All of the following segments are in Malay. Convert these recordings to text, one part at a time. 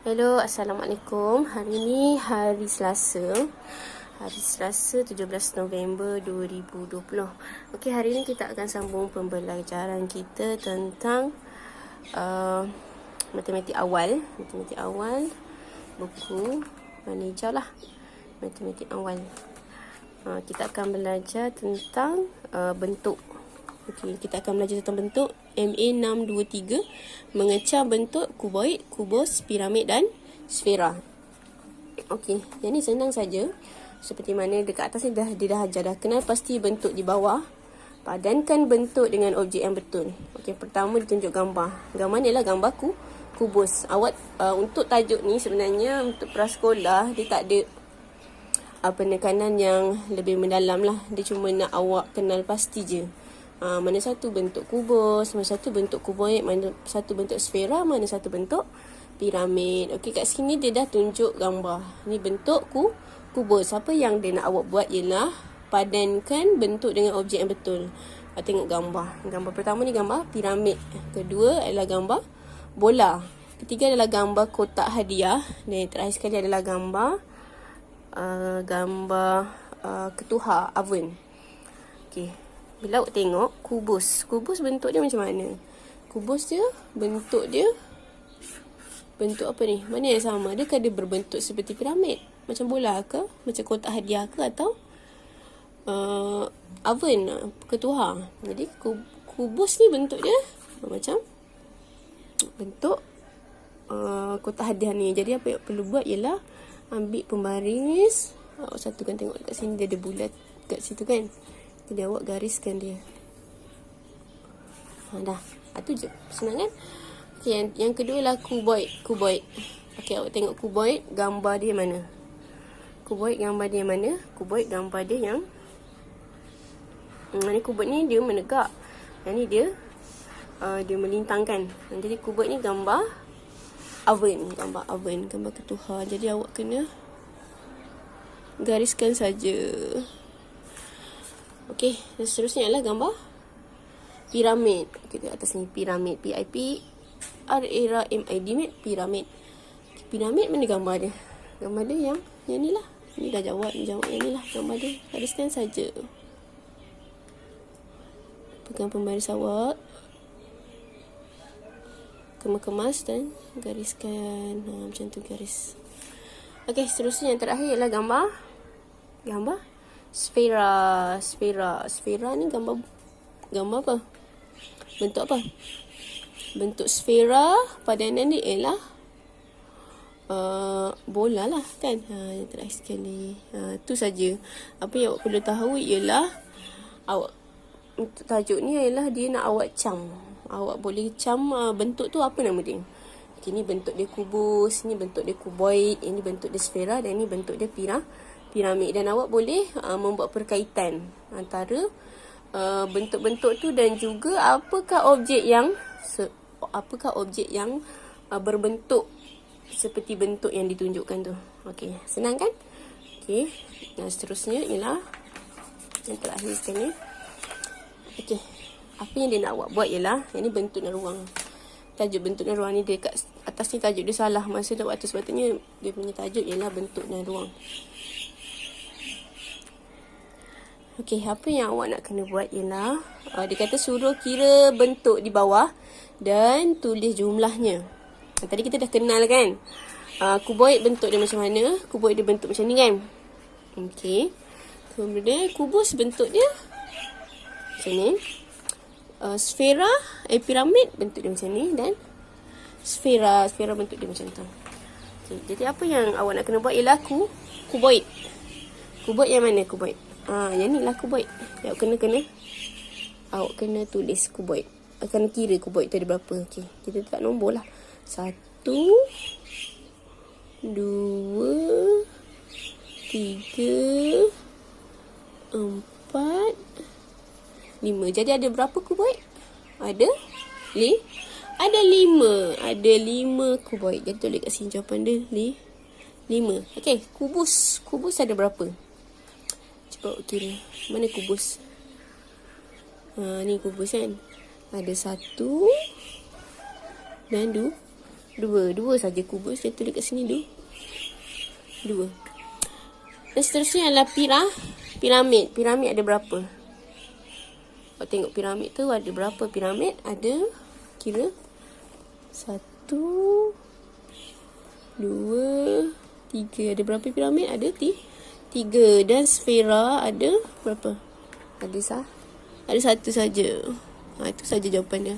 Hello, Assalamualaikum. Hari ni hari Selasa. Hari Selasa 17 November 2020. Okey, hari ni kita akan sambung pembelajaran kita tentang matematik awal. Matematik awal, buku warna hijau lah. Matematik awal. Kita akan belajar tentang bentuk. Okey, kita akan belajar tentang bentuk MA623, mengecam bentuk kuboid, kubus, piramid dan sfera. Okey, yang ni senang saja. Seperti mana dekat atas ni dia dah ajar dah. Kenal pasti bentuk di bawah. Padankan bentuk dengan objek yang betul. Okey, pertama ditunjuk gambar. Gambar ni adalah gambar kubus. Awak untuk tajuk ni sebenarnya untuk prasekolah dia tak ada penekanan yang lebih mendalam lah. Dia cuma nak awak kenal pasti je. Mana satu bentuk kubus, mana satu bentuk kuboid, mana satu bentuk sfera, mana satu bentuk piramid. Okey, kat sini dia dah tunjuk gambar. Ni bentuk kubus. Apa yang dia nak awak buat ialah padankan bentuk dengan objek yang betul. Tengok gambar. Gambar pertama ni gambar piramid. Kedua adalah gambar bola. Ketiga adalah gambar kotak hadiah. Dan yang terakhir sekali adalah gambar ketuhar, oven. Okey. Bila awak tengok kubus bentuk dia macam mana? Kubus dia, bentuk dia bentuk apa ni? Mana yang sama? Adakah dia berbentuk seperti piramid? Macam bola ke? Macam kotak hadiah ke? Atau oven, ketuhar? Jadi kubus ni bentuk dia macam bentuk kotak hadiah ni. Jadi apa yang perlu buat ialah ambil pembaris. Awak satukan, tengok dekat sini dia ada bulat kat situ kan? Jadi awak gariskan dia. Dah. Itu je. Senang kan? Okay, yang kedua lah kuboid. Okay, awak tengok kuboid, gambar dia mana? Kuboid gambar dia mana? Kuboid gambar dia yang ni kuboid ni dia menegak. Yang ni dia melintangkan. Jadi kuboid ni gambar oven, gambar ketuhar. Jadi awak kena gariskan saja. Okey, dan seterusnya adalah gambar piramid. Kita atas ni piramid, P-I-P-R-A-M-I-D, piramid. Piramid mana gambar dia? Gambar dia yang ni lah. Ni dah jawab yang ni lah gambar dia. Gariskan saja. Pegang pembaris awak. Kemas dan gariskan. Macam tu garis. Okey, seterusnya yang terakhir ialah gambar sfera ni gambar apa? Bentuk apa? Bentuk sfera padanan ni ialah bola lah kan. Yang terakhir sekali. Tu saja. Apa yang awak perlu tahu ialah awak untuk tajuk ni ialah dia nak awak cam. Awak boleh cam bentuk tu apa nama dia. Okay, ni bentuk dia kubus, ni bentuk dia kuboid, ini bentuk dia sfera dan ni bentuk dia piramid. Dan awak boleh membuat perkaitan antara bentuk-bentuk tu dan juga apakah objek yang berbentuk seperti bentuk yang ditunjukkan tu. Okey, senang kan? Okey, dan seterusnya ialah yang terakhir sekali. Okey, apa yang dia nak awak buat ialah yang ni bentuk dan ruang. Tajuk bentuk dan ruang ni dekat atas ni tajuk dia salah. Masa dah waktu sepatutnya dia punya tajuk ialah bentuk dan ruang. Okey, apa yang awak nak kena buat ialah dia kata suruh kira bentuk di bawah dan tulis jumlahnya. Tadi kita dah kenal kan? Kuboid bentuk dia macam mana? Kuboid dia bentuk macam ni kan? Okey. Kemudian kubus bentuk dia macam ni. Sfera, piramid bentuk dia macam ni dan sfera bentuk dia macam tu. Okay, jadi apa yang awak nak kena buat ialah kuboid. Kuboid yang mana kuboid? Yang ni lah kuboid. Awak kena tulis kuboid. Akan kira kuboid tu ada berapa. Okey, kita letak nombor lah. 1 2 3 4 5. Jadi ada berapa kuboid? Ada 5 kuboid. Jadi tulis kat sini jawapan dia 5. Okey, kubus ada berapa? Cuba kira. Mana kubus? Ni kubus kan. Ada 1 dan 2 Dua saja kubus. Saya tulis kat sini dua. Dan seterusnya adalah piramid. Piramid ada berapa? Kalau tengok piramid tu ada berapa piramid? Ada, kira 1, 2, 3. Ada berapa piramid? Ada 3. Dan sfera ada berapa? Ada 1 saja. Itu saja jawapan dia.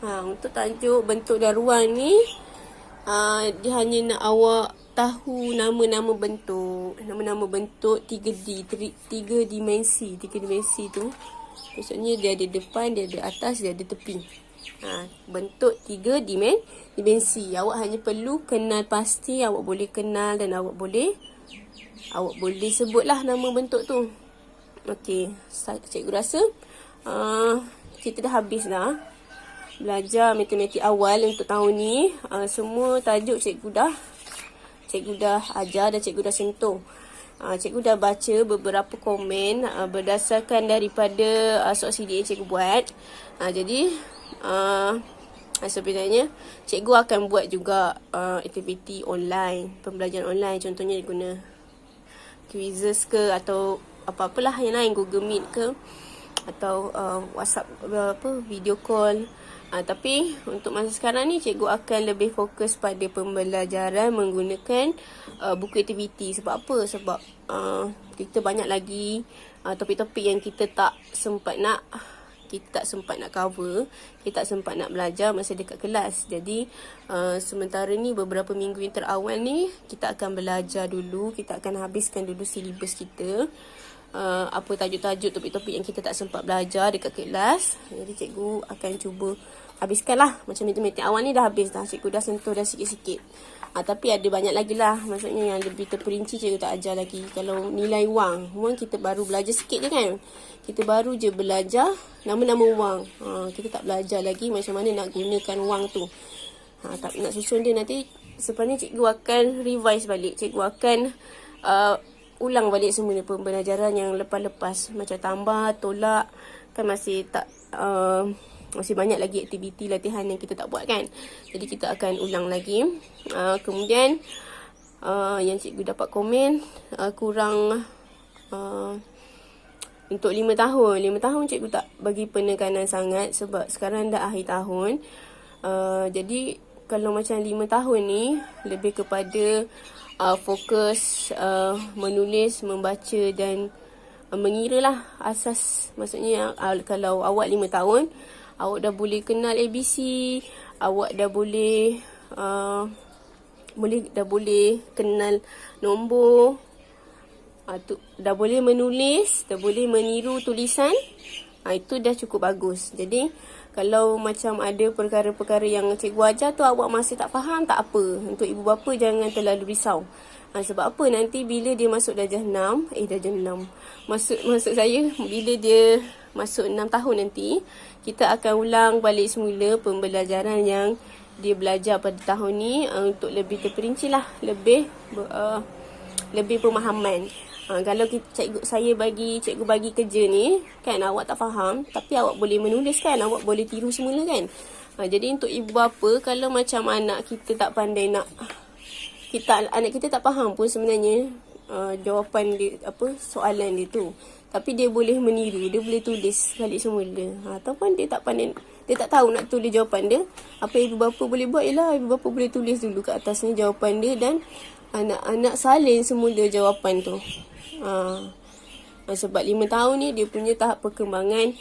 Untuk tajuk bentuk dan ruang ni, dia hanya nak awak tahu nama-nama bentuk. Nama-nama bentuk 3D, 3 dimensi. 3 dimensi tu maksudnya dia ada depan, dia ada atas, dia ada tepi. Bentuk 3 dimensi. Awak hanya perlu kenal pasti, awak boleh kenal dan awak boleh sebutlah nama bentuk tu. Okey, cikgu rasa kita dah habis dah belajar matematik awal untuk tahun ni. Semua tajuk cikgu dah ajar dan cikgu dah sentuh. Cikgu dah baca beberapa komen berdasarkan daripada soal CD yang cikgu buat. Jadi sebenarnya cikgu akan buat juga aktiviti online, pembelajaran online. Contohnya guna quizzes ke atau apa-apalah yang lain, Google Meet ke atau WhatsApp video call. Tapi untuk masa sekarang ni cikgu akan lebih fokus pada pembelajaran menggunakan buku aktiviti. Sebab apa? Sebab kita banyak lagi topik-topik yang kita tak sempat nak cover, kita tak sempat nak belajar masa dekat kelas. Jadi sementara ni beberapa minggu yang terawal ni kita akan belajar dulu, kita akan habiskan dulu silibus kita. Apa tajuk-tajuk topik-topik yang kita tak sempat belajar dekat kelas. Jadi cikgu akan cuba habiskanlah. Macam matematik awal ni dah habis dah, cikgu dah sentuh dah sikit-sikit. Tapi ada banyak lagi lah, maksudnya yang lebih terperinci cikgu tak ajar lagi. Kalau nilai wang kita baru belajar sikit je kan. Kita baru je belajar nama-nama wang. Kita tak belajar lagi macam mana nak gunakan wang tu. Tak nak susun dia nanti. Sebenarnya cikgu akan revise balik. Cikgu akan ulang balik semua pembelajaran yang lepas-lepas. Macam tambah, tolak, kan masih banyak lagi aktiviti latihan yang kita tak buat kan. Jadi kita akan ulang lagi. Kemudian yang cikgu dapat komen kurang untuk 5 tahun. 5 tahun cikgu tak bagi penekanan sangat sebab sekarang dah akhir tahun. Jadi kalau macam 5 tahun ni lebih kepada fokus menulis, membaca dan mengira lah asas. Maksudnya kalau awak 5 tahun, awak dah boleh kenal ABC, awak dah boleh kenal nombor, dah boleh menulis, dah boleh meniru tulisan. Itu dah cukup bagus. Jadi kalau macam ada perkara-perkara yang cikgu ajar tu awak masih tak faham, tak apa. Untuk ibu bapa jangan terlalu risau. Sebab apa? Nanti bila dia masuk darjah 6, maksud saya bila dia masuk 6 tahun nanti, kita akan ulang balik semula pembelajaran yang dia belajar pada tahun ni untuk lebih terperinci lah, lebih pemahaman. Kalau cikgu bagi kerja ni kan, awak tak faham tapi awak boleh menulis kan, awak boleh tiru semula kan. Jadi untuk ibu bapa, kalau macam anak kita tak pandai anak kita tak faham pun sebenarnya jawapan dia, soalan dia tu, tapi dia boleh meniru, dia boleh tulis balik semula. Ataupun dia tak pandai, dia tak tahu nak tulis jawapan dia, apa ibu bapa boleh buat ialah ibu bapa boleh tulis dulu kat atasnya jawapan dia dan anak-anak salin semula jawapan tu. Sebab 5 tahun ni dia punya tahap perkembangan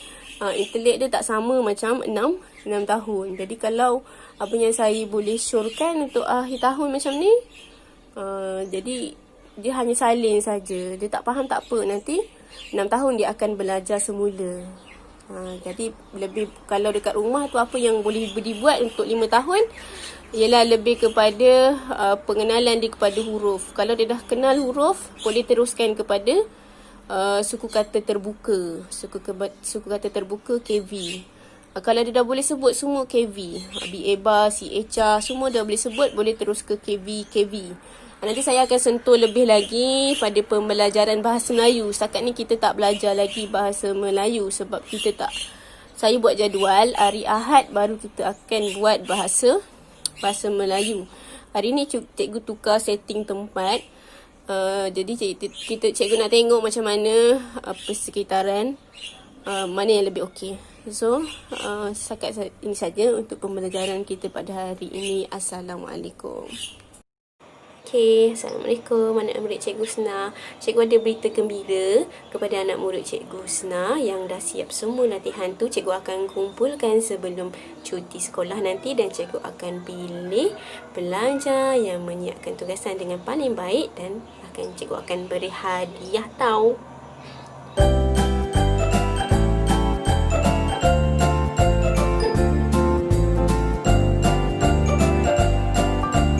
intelek dia tak sama macam 6 tahun. Jadi kalau apa yang saya boleh syorkan untuk akhir tahun macam ni, jadi dia hanya salin saja. Dia tak faham tak apa, nanti 6 tahun dia akan belajar semula. Jadi lebih kalau dekat rumah tu apa yang boleh dibuat untuk 5 tahun ialah lebih kepada pengenalan dia kepada huruf. Kalau dia dah kenal huruf, boleh teruskan kepada suku kata terbuka. Suku kata terbuka KV. Kalau dia dah boleh sebut semua KV, B-EBA, C-ECA, semua dah boleh sebut, boleh terus ke KV. Nanti saya akan sentuh lebih lagi pada pembelajaran bahasa Melayu. Setakat ni kita tak belajar lagi bahasa Melayu sebab saya buat jadual hari Ahad baru kita akan buat bahasa bahasa Melayu. Hari ni cikgu tukar setting tempat. Jadi cikgu nak tengok macam mana persekitaran, mana yang lebih okey. So, setakat ini saja untuk pembelajaran kita pada hari ini. Assalamualaikum. Okay, Assalamualaikum anak murid Cikgu Husna. Cikgu ada berita gembira kepada anak murid Cikgu Husna yang dah siap semua latihan tu. Cikgu akan kumpulkan sebelum cuti sekolah nanti dan cikgu akan pilih pelajar yang menyiapkan tugasan dengan paling baik dan cikgu akan beri hadiah tau.